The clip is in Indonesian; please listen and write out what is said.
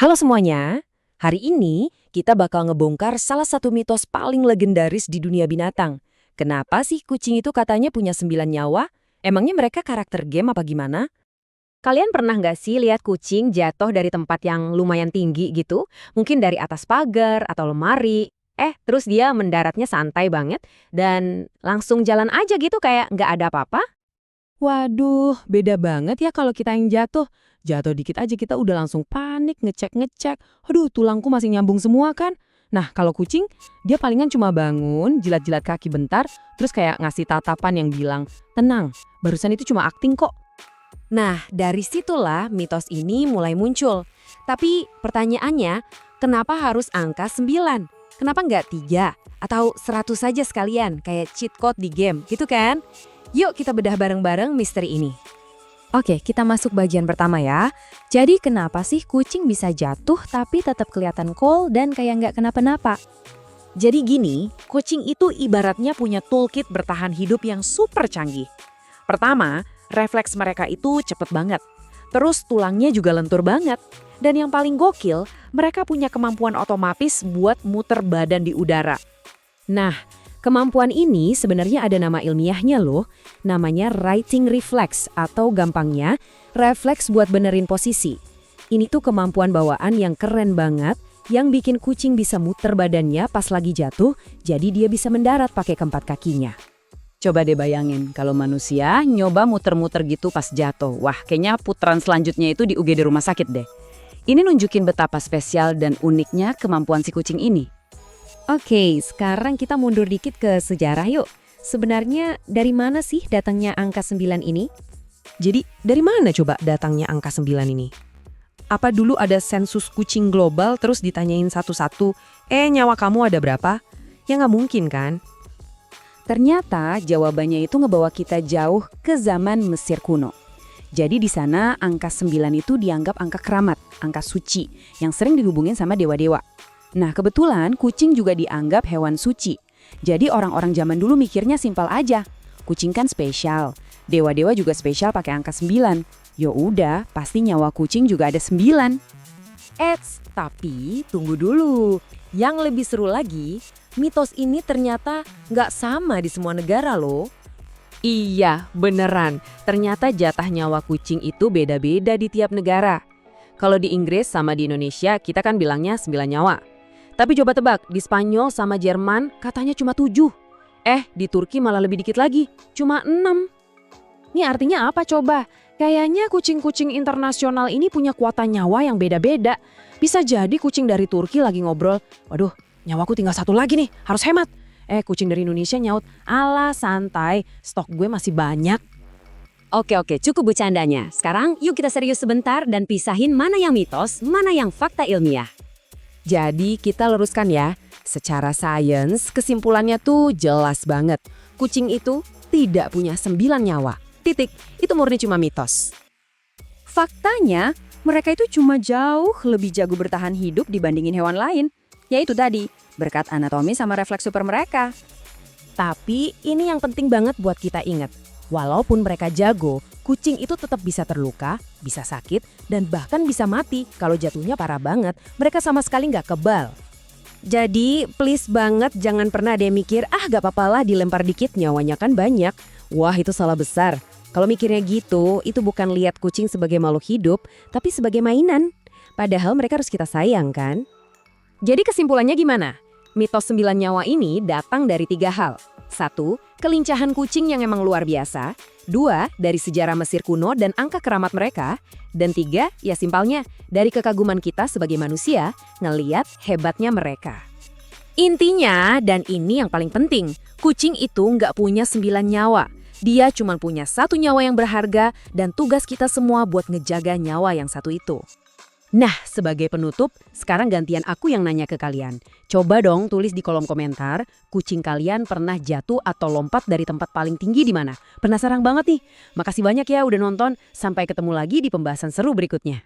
Halo semuanya, hari ini kita bakal ngebongkar salah satu mitos paling legendaris di dunia binatang. Kenapa sih kucing itu katanya punya 9 nyawa? Emangnya mereka karakter game apa gimana? Kalian pernah nggak sih lihat kucing jatuh dari tempat yang lumayan tinggi gitu? Mungkin dari atas pagar atau lemari. Terus dia mendaratnya santai banget dan langsung jalan aja gitu kayak nggak ada apa-apa? Waduh, beda banget ya kalau kita yang jatuh. Jatuh dikit aja kita udah langsung panik, ngecek-ngecek. Aduh, tulangku masih nyambung semua kan? Nah, kalau kucing, dia palingan cuma bangun, jilat-jilat kaki bentar, terus kayak ngasih tatapan yang bilang, tenang, barusan itu cuma akting kok. Nah, dari situlah mitos ini mulai muncul. Tapi pertanyaannya, kenapa harus angka 9? Kenapa nggak 3? Atau 100 saja sekalian, kayak cheat code di game, gitu kan? Yuk kita bedah bareng-bareng misteri ini. Oke, kita masuk bagian pertama ya. Jadi kenapa sih kucing bisa jatuh tapi tetap kelihatan cool dan kayak nggak kenapa-napa? Jadi gini, kucing itu ibaratnya punya toolkit bertahan hidup yang super canggih. Pertama, refleks mereka itu cepet banget. Terus tulangnya juga lentur banget. Dan yang paling gokil, mereka punya kemampuan otomatis buat muter badan di udara. Nah, kemampuan ini sebenarnya ada nama ilmiahnya loh, namanya righting reflex atau gampangnya refleks buat benerin posisi. Ini tuh kemampuan bawaan yang keren banget, yang bikin kucing bisa muter badannya pas lagi jatuh, jadi dia bisa mendarat pakai keempat kakinya. Coba deh bayangin, kalau manusia nyoba muter-muter gitu pas jatuh. Wah, kayaknya putaran selanjutnya itu di UGD rumah sakit deh. Ini nunjukin betapa spesial dan uniknya kemampuan si kucing ini. Oke, sekarang kita mundur dikit ke sejarah yuk. Sebenarnya dari mana sih datangnya angka 9 ini? Jadi, dari mana coba datangnya angka 9 ini? Apa dulu ada sensus kucing global terus ditanyain satu-satu, nyawa kamu ada berapa? Ya nggak mungkin kan? Ternyata jawabannya itu ngebawa kita jauh ke zaman Mesir kuno. Jadi di sana angka 9 itu dianggap angka keramat, angka suci, yang sering dihubungin sama dewa-dewa. Nah kebetulan kucing juga dianggap hewan suci. Jadi orang-orang zaman dulu mikirnya simpel aja. Kucing kan spesial, dewa-dewa juga spesial pakai angka 9. Ya udah, pasti nyawa kucing juga ada 9. Tapi tunggu dulu. Yang lebih seru lagi, mitos ini ternyata nggak sama di semua negara loh. Iya, beneran. Ternyata jatah nyawa kucing itu beda-beda di tiap negara. Kalau di Inggris sama di Indonesia, kita kan bilangnya 9 nyawa. Tapi coba tebak, di Spanyol sama Jerman katanya cuma 7. Di Turki malah lebih dikit lagi, cuma 6. Ini artinya apa coba? Kayaknya kucing-kucing internasional ini punya kuota nyawa yang beda-beda. Bisa jadi kucing dari Turki lagi ngobrol, waduh, nyawaku tinggal 1 lagi nih, harus hemat. Kucing dari Indonesia nyaut, ala santai, stok gue masih banyak. Oke, cukup bercandanya. Sekarang yuk kita serius sebentar dan pisahin mana yang mitos, mana yang fakta ilmiah. Jadi kita luruskan ya, secara sains kesimpulannya tuh jelas banget. Kucing itu tidak punya 9 nyawa. Titik, itu murni cuma mitos. Faktanya, mereka itu cuma jauh lebih jago bertahan hidup dibandingin hewan lain. Yaitu tadi, berkat anatomi sama refleks super mereka. Tapi ini yang penting banget buat kita ingat. Walaupun mereka jago, kucing itu tetap bisa terluka, bisa sakit, dan bahkan bisa mati kalau jatuhnya parah banget. Mereka sama sekali nggak kebal. Jadi please banget jangan pernah ada yang mikir, gak apa-apa lah dilempar dikit nyawanya kan banyak. Wah itu salah besar. Kalau mikirnya gitu, itu bukan lihat kucing sebagai makhluk hidup, tapi sebagai mainan. Padahal mereka harus kita sayang kan? Jadi kesimpulannya gimana? Mitos 9 nyawa ini datang dari 3 hal. 1. Kelincahan kucing yang emang luar biasa. 2. Dari sejarah Mesir kuno dan angka keramat mereka. Dan 3. Ya simpelnya, dari kekaguman kita sebagai manusia ngeliat hebatnya mereka. Intinya, dan ini yang paling penting, kucing itu nggak punya 9 nyawa. Dia cuma punya 1 nyawa yang berharga dan tugas kita semua buat ngejaga nyawa yang 1 itu. Nah, sebagai penutup, sekarang gantian aku yang nanya ke kalian. Coba dong tulis di kolom komentar, kucing kalian pernah jatuh atau lompat dari tempat paling tinggi di mana? Penasaran banget nih. Makasih banyak ya udah nonton. Sampai ketemu lagi di pembahasan seru berikutnya.